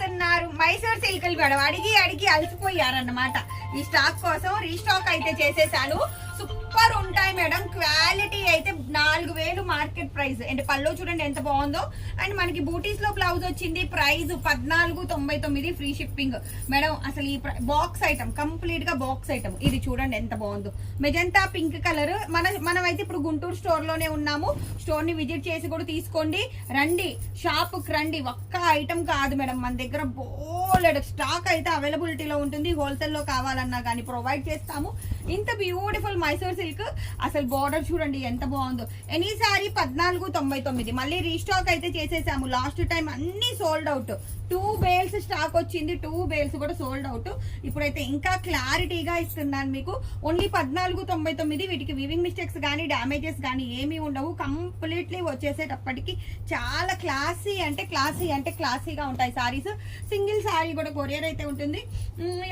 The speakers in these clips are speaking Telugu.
అడుగుతున్నారు మైసూర్ సిల్కులు మేడం, అడిగి అలసిపోయారన్నమాట. ఈ స్టాక్ కోసం రీస్టాక్ అయితే చేసేసాను. సూపర్ ఉంటాయి మేడం, క్వాలిటీ అయితే 4000 మార్కెట్ ప్రైస్. అండ్ పల్లో చూడండి ఎంత బాగుందో. అండ్ మనకి బూటీస్ లో బ్లౌజ్ వచ్చింది, ప్రైస్ 1499 ఫ్రీ షిప్పింగ్ మేడం. అసలు ఈ బాక్స్ ఐటమ్ కంప్లీట్ గా బాక్స్ ఐటమ్. ఇది చూడండి ఎంత బాగుందో, మెజంతా పింక్ కలర్. మనమైతే ఇప్పుడు గుంటూరు స్టోర్ లోనే ఉన్నాము. స్టోర్ ని విజిట్ చేసి కూడా తీసుకోండి. రండి షాప్ కి రండి. ఒక్క ఐటమ్ కాదు మేడం, మన దగ్గర బోలెడ్ స్టాక్ అయితే అవైలబిలిటీలో ఉంటుంది. హోల్సేల్ లో కావాలన్నా కానీ ప్రొవైడ్ చేస్తాము. ఇంత బ్యూటిఫుల్ మైసూర్ సిల్క్. అసలు బార్డర్ చూడండి ఎంత బాగుందో. ఎనీ సారీ 1499. మళ్ళీ రీస్టాక్ అయితే చేసేసాము. లాస్ట్ టైం అన్ని సోల్డ్ అవుట్. 2 బేల్స్ స్టాక్ వచ్చింది, 2 బేల్స్ కూడా సోల్డ్ అవుట్. ఇప్పుడైతే ఇంకా క్లారిటీగా ఇస్తున్నాను మీకు. ఓన్లీ 1499. వీటికి వివింగ్ మిస్టేక్స్ కానీ డ్యామేజెస్ కానీ ఏమీ ఉండవు. కంప్లీట్లీ వచ్చేసేటప్పటికి చాలా క్లాసీగా ఉంటాయి సారీస్. సింగిల్ సారీ కూడా కొరియర్ అయితే ఉంటుంది.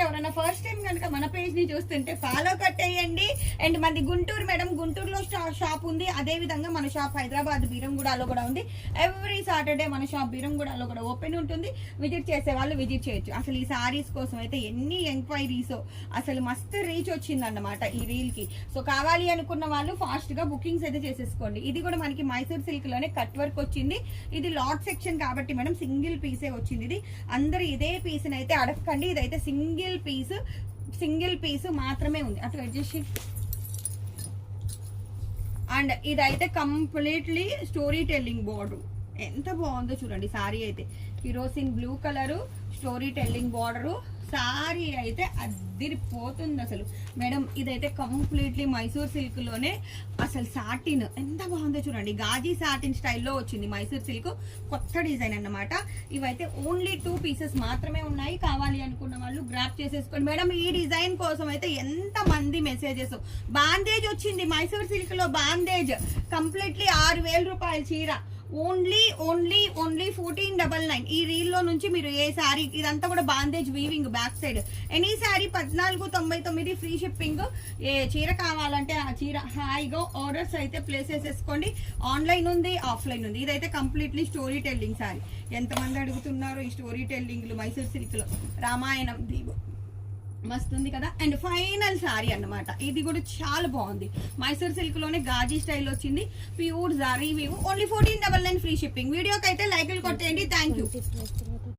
ఎవరైనా ఫస్ట్ టైం కనుక మన పేజ్ ని చూస్తుంటే ఫాలో కట్టేయండి. అండ్ మనది గుంటూరు మేడం, గుంటూరులో షాప్ ఉంది. అదే విధంగా మన షాప్ హైదరాబాద్ బీరంగూడలో కూడా ఉంది. ఎవ్రీ సాటర్డే మన షాప్ బీరంగూడలో కూడా ఓపెన్ ఉంటుంది. విజిట్ చేసే వాళ్ళు విజిట్ చేయొచ్చు. అసలు ఈ సారీస్ కోసం అయితే ఎన్ని ఎంక్వైరీస్, అసలు మస్తు రీచ్ వచ్చిందన్నమాట ఈ రీల్ కి. సో కావాలి అనుకున్న వాళ్ళు ఫాస్ట్ గా బుకింగ్స్ అయితే చేసేసుకోండి. ఇది కూడా మనకి మైసూర్ సిల్క్ లోనే కట్ వర్క్ వచ్చింది. ఇది లాట్ సెక్షన్ కాబట్టి మేడం సింగిల్ పీసే వచ్చింది. ఇది అందరు ఇదే పీస్ అయితే అడగకండి. ఇదైతే సింగిల్ పీస్ మాత్రమే ఉంది. అటు అడ్జస్ట్. అండ్ ఇదైతే కంప్లీట్లీ స్టోరీ టెల్లింగ్ బార్డర్. ఎంత బాగుందో చూడండి. సారీ అయితే kerosene blue colour, story telling border. Sorry అయితే అదిరిపోతుంది అసలు మేడం. ఇదైతే కంప్లీట్లీ మైసూర్ సిల్క్ లోనే అసలు సాటిన్ ఎంత బాగుందో చూడండి. గాజీ సాటిన్ స్టైల్లో వచ్చింది మైసూర్ సిల్క్. కొత్త డిజైన్ అన్నమాట. ఇవైతే ఓన్లీ 2 పీసెస్ మాత్రమే ఉన్నాయి. కావాలి అనుకున్న వాళ్ళు గ్రాప్ చేసేసుకోండి మేడం. ఈ డిజైన్ కోసం అయితే ఎంత మంది మెసేజెస్. బాందేజ్ వచ్చింది మైసూర్ సిల్క్ లో. బాందేజ్ కంప్లీట్లీ 6000 రూపాయల చీర. ఓన్లీ 1499. ఈ రీల్ లో నుంచి మీరు ఏ సారీ, ఇదంతా కూడా bandhej weaving back side. Any sari 1499 free shipping. ఏ చీర కావాలంటే ఆ చీర హాయిగా ఆర్డర్స్ అయితే ప్లేస్ చేసేసుకోండి. ఆన్లైన్ ఉంది, ఆఫ్లైన్ ఉంది. ఇదైతే కంప్లీట్లీ స్టోరీ టెల్లింగ్ సారీ. ఎంతమంది అడుగుతున్నారు ఈ స్టోరీ టెల్లింగ్లు మైసూర్ సిల్క్ లో. రామాయణం దీవు మస్తుంది కదా. అండ్ ఫైనల్ సారీ అన్నమాట. ఇది కూడా చాలా బాగుంది. మైసూర్ సిల్క్ లోనే గాజీ స్టైల్ వచ్చింది. Pure zari weave. Only 1499 free shipping. వీడియోకి అయితే లైక్లు కొట్టేయండి. Thank you.